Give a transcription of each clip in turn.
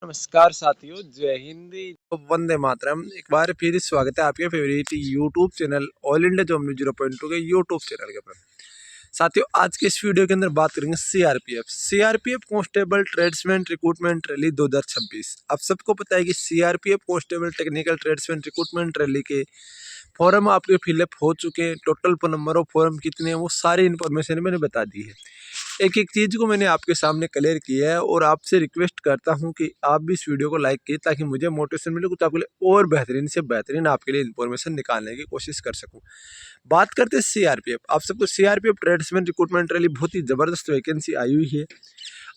नमस्कार साथियों, जय हिंद, वंदे मातरम। एक बार फिर स्वागत है आपके favourite YouTube channel all India job news 0.2 के यूट्यूब चैनल के ऊपर। साथियों, आज के इस वीडियो के अंदर बात करेंगे CRPF constable tradesman recruitment rally 2026। आप सबको पता है कि CRPF constable technical tradesman recruitment rally के फॉर्म आपके फिलअप हो चुके हैं। टोटल नंबर ऑफ फॉर्म कितने हैं वो सारी इन्फॉर्मेशन मैंने बता दी है। एक एक चीज़ को मैंने आपके सामने क्लियर किया है और आपसे रिक्वेस्ट करता हूं कि आप भी इस वीडियो को लाइक कीजिए ताकि मुझे मोटिवेशन मिले, कुछ आपके लिए और बेहतरीन से बेहतरीन आपके लिए इन्फॉर्मेशन निकालने की कोशिश कर सकूं। बात करते हैं सीआरपीएफ। आप सबको सीआरपीएफ ट्रेड्समैन रिक्रूटमेंट रैली बहुत ही ज़बरदस्त वैकेंसी आई हुई है।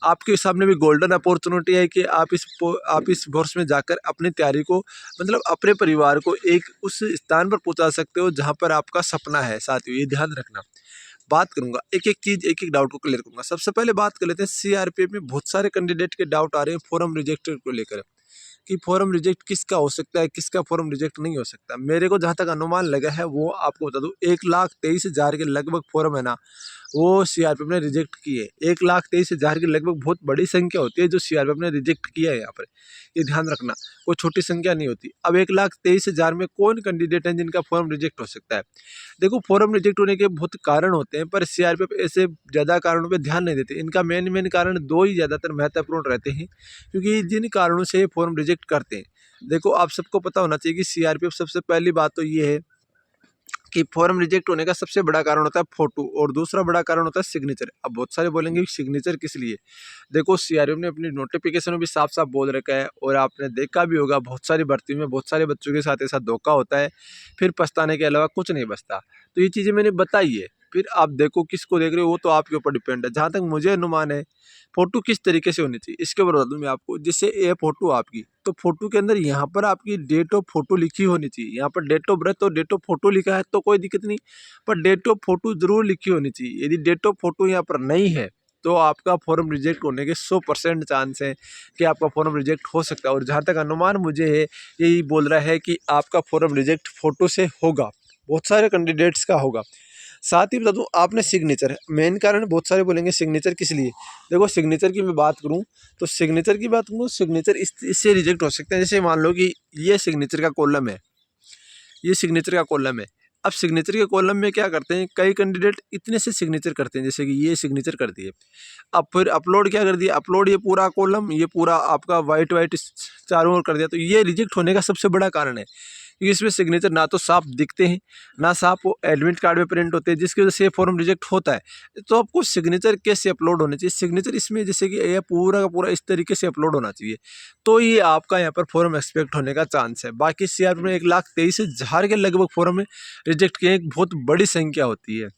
आपके सामने भी गोल्डन अपॉर्चुनिटी है कि आप इस कोर्स में जाकर अपनी तैयारी को मतलब अपने परिवार को एक उस स्थान पर पहुंचा सकते हो जहां पर आपका सपना है। साथियों, ये ध्यान रखना। बात करूंगा एक एक चीज, एक एक डाउट को क्लियर करूंगा। सबसे पहले बात कर लेते हैं सीआरपीएफ में बहुत सारे कैंडिडेट के डाउट आ रहे हैं फॉर्म रिजेक्टेड को लेकर कि फॉर्म रिजेक्ट किसका हो सकता है, किसका फॉर्म रिजेक्ट नहीं हो सकता। मेरे को जहां तक अनुमान लगा है वो आपको बता दूं, 1,23,000 के लगभग फॉर्म है ना, वो सीआरपीएफ ने रिजेक्ट किए। 1,23,000 की लगभग बहुत बड़ी संख्या होती है जो सीआरपीएफ ने रिजेक्ट किया है। यहाँ पर ये ध्यान रखना, कोई छोटी संख्या नहीं होती। अब 1,23,000 में कौन कैंडिडेट हैं जिनका फॉर्म रिजेक्ट हो सकता है। देखो, फॉर्म रिजेक्ट होने के बहुत कारण होते हैं पर सीआरपीएफ ऐसे ज़्यादा कारणों पे ध्यान नहीं देते। इनका मेन कारण दो ही ज़्यादातर महत्वपूर्ण रहते हैं, क्योंकि जिन कारणों से ये फॉर्म रिजेक्ट करते हैं। देखो, आप सबको पता होना चाहिए कि सीआरपीएफ सबसे पहली बात तो ये है कि फॉर्म रिजेक्ट होने का सबसे बड़ा कारण होता है फोटो और दूसरा बड़ा कारण होता है सिग्नेचर। अब बहुत सारे बोलेंगे कि सिग्नेचर किस लिए। देखो, सीआरपीएफ ने अपनी नोटिफिकेशन में भी साफ साफ बोल रखा है और आपने देखा भी होगा बहुत सारी भर्तियों में बहुत सारे बच्चों के साथ ऐसा धोखा होता है, फिर पछताने के अलावा कुछ नहीं बचता। तो ये चीज़ें मैंने बताई है। फिर आप देखो किसको देख रहे हो वो तो आपके ऊपर डिपेंड है। जहाँ तक मुझे अनुमान है, फोटो किस तरीके से होनी चाहिए इसके ऊपर बता दूँ मैं आपको। जैसे ये फोटो आपकी, तो फोटो के अंदर यहाँ पर आपकी डेट ऑफ फोटो लिखी होनी चाहिए। यहाँ पर डेट ऑफ बर्थ और डेट ऑफ फोटो लिखा है तो कोई दिक्कत नहीं, पर डेट ऑफ फोटो जरूर लिखी होनी चाहिए। यदि डेट ऑफ फोटो यहाँ पर नहीं है तो आपका फॉर्म रिजेक्ट होने के 100% चांस है कि आपका फॉर्म रिजेक्ट हो सकता है। और जहाँ तक अनुमान मुझे है, यही बोल रहा है कि आपका फॉर्म रिजेक्ट फोटो से होगा, बहुत सारे कैंडिडेट्स का होगा। साथ ही बता दूं, आपने सिग्नेचर मेन कारण, बहुत सारे बोलेंगे सिग्नेचर किस लिए। देखो, सिग्नेचर की मैं बात करूं तो सिग्नेचर इससे रिजेक्ट हो सकते हैं। जैसे मान लो कि ये सिग्नेचर का कॉलम है, ये सिग्नेचर का कॉलम है। अब सिग्नेचर के कॉलम में क्या करते हैं, कई कैंडिडेट इतने से सिग्नेचर करते हैं, जैसे कि ये सिग्नेचर कर दिए। अब फिर अपलोड क्या कर दिया, अपलोड ये पूरा कॉलम, ये पूरा आपका वाइट वाइट चारों ओर कर दिया। तो ये रिजेक्ट होने का सबसे बड़ा कारण है, क्योंकि इसमें सिग्नेचर ना तो साफ दिखते हैं, ना साफ वो एडमिट कार्ड में प्रिंट होते हैं, जिसकी वजह से ये फॉर्म रिजेक्ट होता है। तो आपको सिग्नेचर कैसे अपलोड होने चाहिए, सिग्नेचर इसमें जैसे कि ये पूरा का पूरा इस तरीके से अपलोड होना चाहिए, तो ये आपका यहाँ पर फॉर्म एक्सपेक्ट होने का चांस है। बाकी सीआरपीएफ में 1,23,000 के लगभग फॉर्म रिजेक्ट किए, एक बहुत बड़ी संख्या होती है।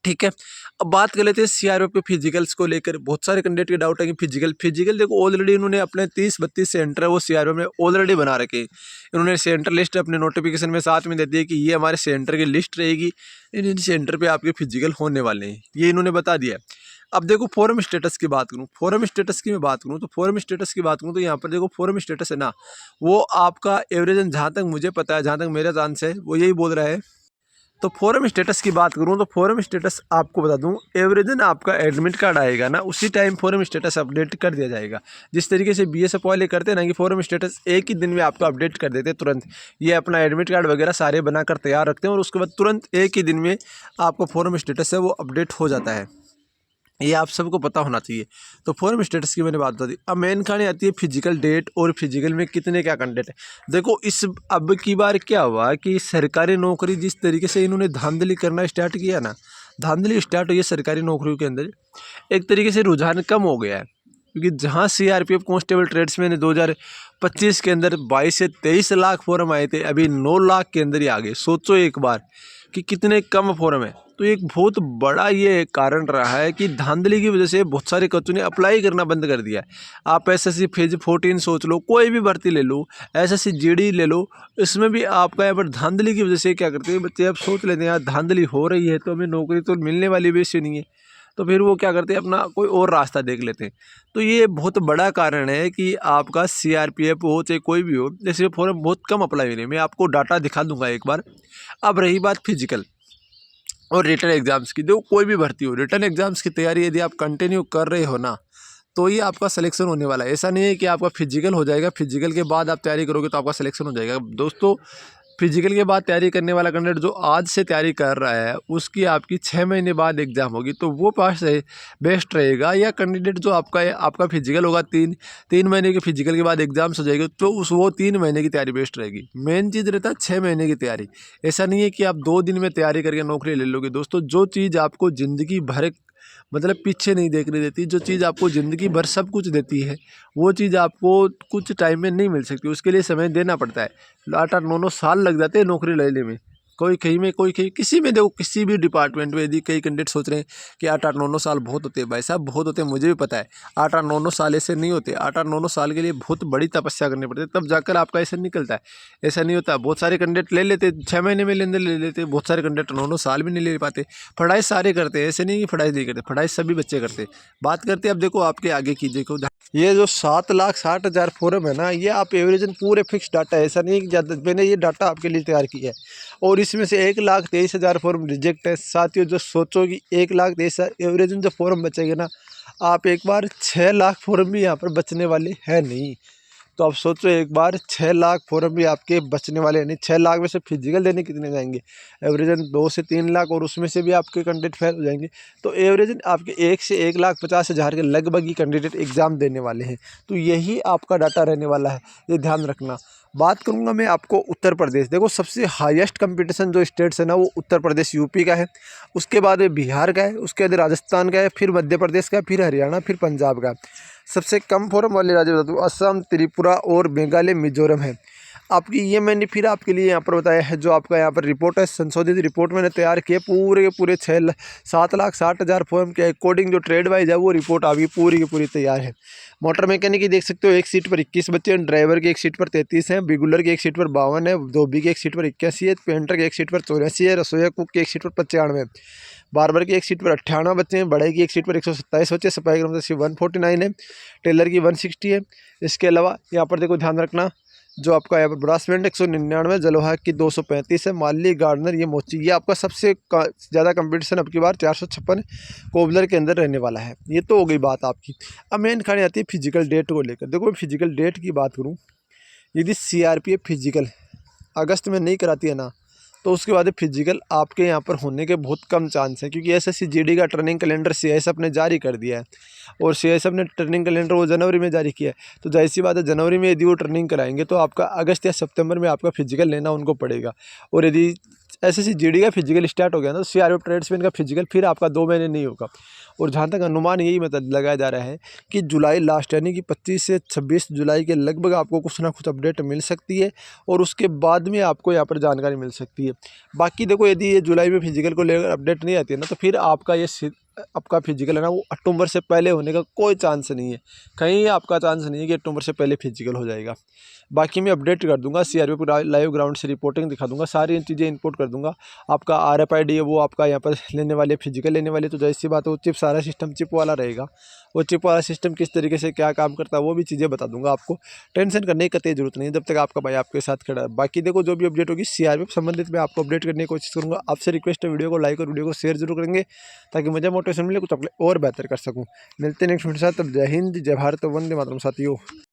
ठीक है, अब बात कर लेते हैं सीआरपीएफ के फिजिकल्स को लेकर। बहुत सारे कैंडिडेट के डाउट है कि फिजिकल देखो, ऑलरेडी इन्होंने अपने 30-32 सेंटर है वो सीआरपीएफ में ऑलरेडी बना रखे हैं। इन्होंने सेंटर लिस्ट अपने नोटिफिकेशन में साथ में दे दी है कि ये हमारे सेंटर की लिस्ट रहेगी, इन सेंटर पे आपके फिजिकल होने वाले हैं, ये इन्होंने बता दिया है। अब देखो, फॉर्म स्टेटस की बात करूँ, फॉर्म स्टेटस की मैं बात करूँ तो फॉर्म स्टेटस की बात करूँ तो यहाँ पर देखो, फॉर्म स्टेटस है ना, वो आपका एवरेज, जहाँ तक मुझे पता है, जहाँ तक मेरा चांस है, वो यही बोल रहा है। तो फॉर्म स्टेटस की बात करूं तो फॉर्म स्टेटस आपको बता दूं, एवरेजन आपका एडमिट कार्ड आएगा ना, उसी टाइम फॉर्म स्टेटस अपडेट कर दिया जाएगा। जिस तरीके से बीएसएफ वाले करते हैं ना कि फॉर्म स्टेटस एक ही दिन में आपको अपडेट कर देते हैं तुरंत। ये अपना एडमिट कार्ड वगैरह सारे बनाकर तैयार रखते हैं और उसके बाद तुरंत एक ही दिन में आपको फॉर्म स्टेटस है वो अपडेट हो जाता है। ये आप सबको पता होना चाहिए। तो फॉर्म स्टेटस की मैंने बात बता दी। अब मेन कहानी आती है फिजिकल डेट और फिजिकल में कितने क्या कैंडिडेट है। देखो, इस अब की बार क्या हुआ कि सरकारी नौकरी जिस तरीके से इन्होंने धांधली करना स्टार्ट किया ना, धांधली स्टार्ट हुई है सरकारी नौकरियों के अंदर, एक तरीके से रुझान कम हो गया है। क्योंकि जहाँ सीआरपीएफ कांस्टेबल ट्रेड्समैन ने 2025 के अंदर 22 से 23 लाख फॉर्म आए थे, अभी 9 लाख के अंदर ही आ गए। सोचो एक बार कि कितने कम फॉर्म है। तो एक बहुत बड़ा ये कारण रहा है कि धांधली की वजह से बहुत सारे बच्चों ने अप्लाई करना बंद कर दिया है। आप एसएससी फेज 14 सोच लो, कोई भी भर्ती ले लो, एसएससी जीडी ले लो, इसमें भी आपका यहाँ पर धांधली की वजह से क्या करते हैं बच्चे, अब सोच लेते हैं यार धांधली हो रही है तो हमें नौकरी तो मिलने वाली वैसे नहीं है, तो फिर वो क्या करते हैं अपना कोई और रास्ता देख लेते हैं। तो ये बहुत बड़ा कारण है कि आपका सीआरपीएफ हो चाहे कोई भी हो, जैसे फॉर्म बहुत कम अप्लाई हुए। मैं आपको डाटा दिखा दूंगा एक बार। अब रही बात फिजिकल और रिटन एग्जाम्स की, देखो कोई भी भर्ती हो, रिटन एग्जाम्स की तैयारी यदि आप कंटिन्यू कर रहे हो ना, तो ही आपका सिलेक्शन होने वाला है। ऐसा नहीं है कि आपका फिजिकल हो जाएगा, फिजिकल के बाद आप तैयारी करोगे तो आपका सिलेक्शन हो जाएगा। दोस्तों, फिजिकल के बाद तैयारी करने वाला कैंडिडेट जो आज से तैयारी कर रहा है उसकी आपकी 6 महीने बाद एग्जाम होगी, तो वो पास है बेस्ट रहेगा। या कैंडिडेट जो आपका फिजिकल होगा, तीन महीने के फिजिकल के बाद एग्जाम्स हो जाएगी, तो वो 3 महीने की तैयारी बेस्ट रहेगी। मेन चीज़ रहता है 6 महीने की तैयारी। ऐसा नहीं है कि आप 2 दिन में तैयारी करके नौकरी ले लोगे। दोस्तों, जो चीज़ आपको ज़िंदगी भर मतलब पीछे नहीं देखने देती, जो चीज़ आपको ज़िंदगी भर सब कुछ देती है, वो चीज़ आपको कुछ टाइम में नहीं मिल सकती। उसके लिए समय देना पड़ता है। 8-8 9-9 साल लग जाते हैं नौकरी लेने में। कोई कहीं में, कोई कहीं, किसी में देखो, किसी भी डिपार्टमेंट में। यदि कई कैंडिडेट सोच रहे हैं कि 8-8 9-9 साल बहुत होते हैं, भाई साहब बहुत होते हैं, मुझे भी पता है। 8-8 9-9 साल ऐसे नहीं होते। 8-8 9-9 साल के लिए बहुत बड़ी तपस्या करनी पड़ती है, तब जाकर आपका ऐसा निकलता है। ऐसा नहीं होता। बहुत सारे कैंडिडेट ले लेते 6 महीने में ले लेते, बहुत सारे कैंडिडेट 9-9 साल भी नहीं ले पाते। पढ़ाई सारे करते हैं, ऐसे नहीं कि पढ़ाई नहीं करते, पढ़ाई सभी बच्चे करते हैं। बात करते हैं अब देखो आपके आगे की। देखो ये जो 7,60,000 फॉर्म है ना, ये आप एवरेजन पूरे फिक्स डाटा है। ऐसा नहीं कि ज़्यादा, मैंने ये डाटा आपके लिए तैयार किया है। और इसमें से 1,23,000 फॉर्म रिजेक्ट है। साथियों, जो सोचो कि 1,23,000 एवरेजन जो फॉर्म बचेंगे ना, आप एक बार 6 लाख फॉर्म भी यहाँ पर बचने वाले हैं नहीं। तो आप सोचो एक बार 6 लाख फॉर्म भी आपके बचने वाले हैं नहीं। 6 लाख में से फिजिकल देने कितने जाएंगे? एवरेजन 2 से 3 लाख, और उसमें से भी आपके कैंडिडेट फेल हो जाएंगे। तो एवरेजन आपके 1 से 1,50,000 के लगभग ही कैंडिडेट एग्जाम देने वाले हैं। तो यही आपका डाटा रहने वाला है, ये ध्यान रखना। बात करूंगा मैं आपको उत्तर प्रदेश। देखो, सबसे हाईएस्ट कंपटीशन जो स्टेट्स है ना, वो उत्तर प्रदेश यूपी का है, उसके बाद बिहार का है, उसके बाद राजस्थान का है, फिर मध्य प्रदेश का, फिर हरियाणा, फिर पंजाब का। सबसे कम फॉर्म वाले राज्य बता दूँ, असम, त्रिपुरा और मेघालय, मिजोरम है। आपकी ये मैंने फिर आपके लिए यहाँ पर बताया है। जो आपका यहाँ पर रिपोर्ट है, संशोधित रिपोर्ट मैंने तैयार की है, पूरे के पूरे 7,60,000 फॉर्म के अकॉर्डिंग जो ट्रेड वाइज है वो रिपोर्ट अभी पूरी की पूरी तैयार है। मोटर मैकेनिक की देख सकते हो, एक सीट पर 21 बच्चे हैं, ड्राइवर की एक सीट पर 33 हैं, बिगुलर की एक सीट पर 52 है, धोबी की एक सीट पर 81 है, पेंटर की एक सीट पर 84 है, रसोईया कुक की एक सीट पर 95 है, बार्बर की एक सीट पर 98 बच्चे हैं, बढ़ई की एक सीट पर 127 बच्चे, सफाई कर्मचारी 149 है, टेलर की 160 है। इसके अलावा यहाँ पर देखो ध्यान रखना, जो आपका यहाँ पर ब्रासबैंड 199, जलोहा की 235 है, माली, गार्डनर, ये मोची, ये आपका सबसे ज़्यादा कंपटीशन अब की बार 456 कोबलर के अंदर रहने वाला है। ये तो हो गई बात आपकी। अब मेन खाने आती है फिजिकल डेट को लेकर। देखो, मैं फिजिकल डेट की बात करूँ, यदि CRPF फिजिकल अगस्त में नहीं कराती है ना, तो उसके बाद फिजिकल आपके यहाँ पर होने के बहुत कम चांस हैं, क्योंकि SSC GD का ट्रेनिंग कैलेंडर CISF ने जारी कर दिया है, और CISF ने ट्रेनिंग कैलेंडर वो जनवरी में जारी किया है। तो जाहिर सी बात है, जनवरी में यदि वो ट्रेनिंग कराएंगे तो आपका अगस्त या सितंबर में आपका फिजिकल लेना उनको पड़ेगा। और यदि SSC GD का फिजिकल स्टार्ट हो गया ना, तो CRPF ट्रेड्समैन का फिजिकल फिर आपका 2 महीने नहीं होगा। और जहाँ तक अनुमान यही मतलब लगाया जा रहा है कि जुलाई लास्ट, यानी कि 25 से 26 जुलाई के लगभग आपको कुछ ना कुछ अपडेट मिल सकती है, और उसके बाद में आपको यहाँ पर जानकारी मिल सकती है। बाकी देखो, यदि ये जुलाई में फिजिकल को लेकर अपडेट नहीं आती है ना, तो फिर आपका फिजिकल है ना, वो अक्टूबर से पहले होने का कोई चांस नहीं है। कहीं आपका चांस नहीं है कि अक्टूबर से पहले फिजिकल हो जाएगा। बाकी मैं अपडेट कर दूंगा, CRPF लाइव ग्राउंड से रिपोर्टिंग दिखा दूंगा, सारी चीज़ें इंपोर्ट कर दूंगा। आपका RFID है वो आपका यहाँ पर लेने वाले, फिजिकल लेने वाले, तो जैसी बात है वो चिप, सारा सिस्टम चिप वाला रहेगा। वो चिप वाला सिस्टम किस तरीके से क्या काम करता है वो भी चीज़ें बता दूंगा आपको। टेंशन करने की कतई जरूरत नहीं है, जब तक आपका भाई आपके साथ खड़ा है। बाकी देखो, जो भी अपडेट होगी CRPF संबंधित मैं आपको अपडेट करने की कोशिश करूँगा। आपसे रिक्वेस्ट है, वीडियो को लाइक और वीडियो को शेयर जरूर करेंगे, ताकि मुझे मोटिवेशन मिले, कुछ अपने और बेहतर कर सकूँ। मिलते हैं नेक्स्ट वीडियो के साथ। तब जय हिंद, जय भारत, वंदे मातरम साथियों।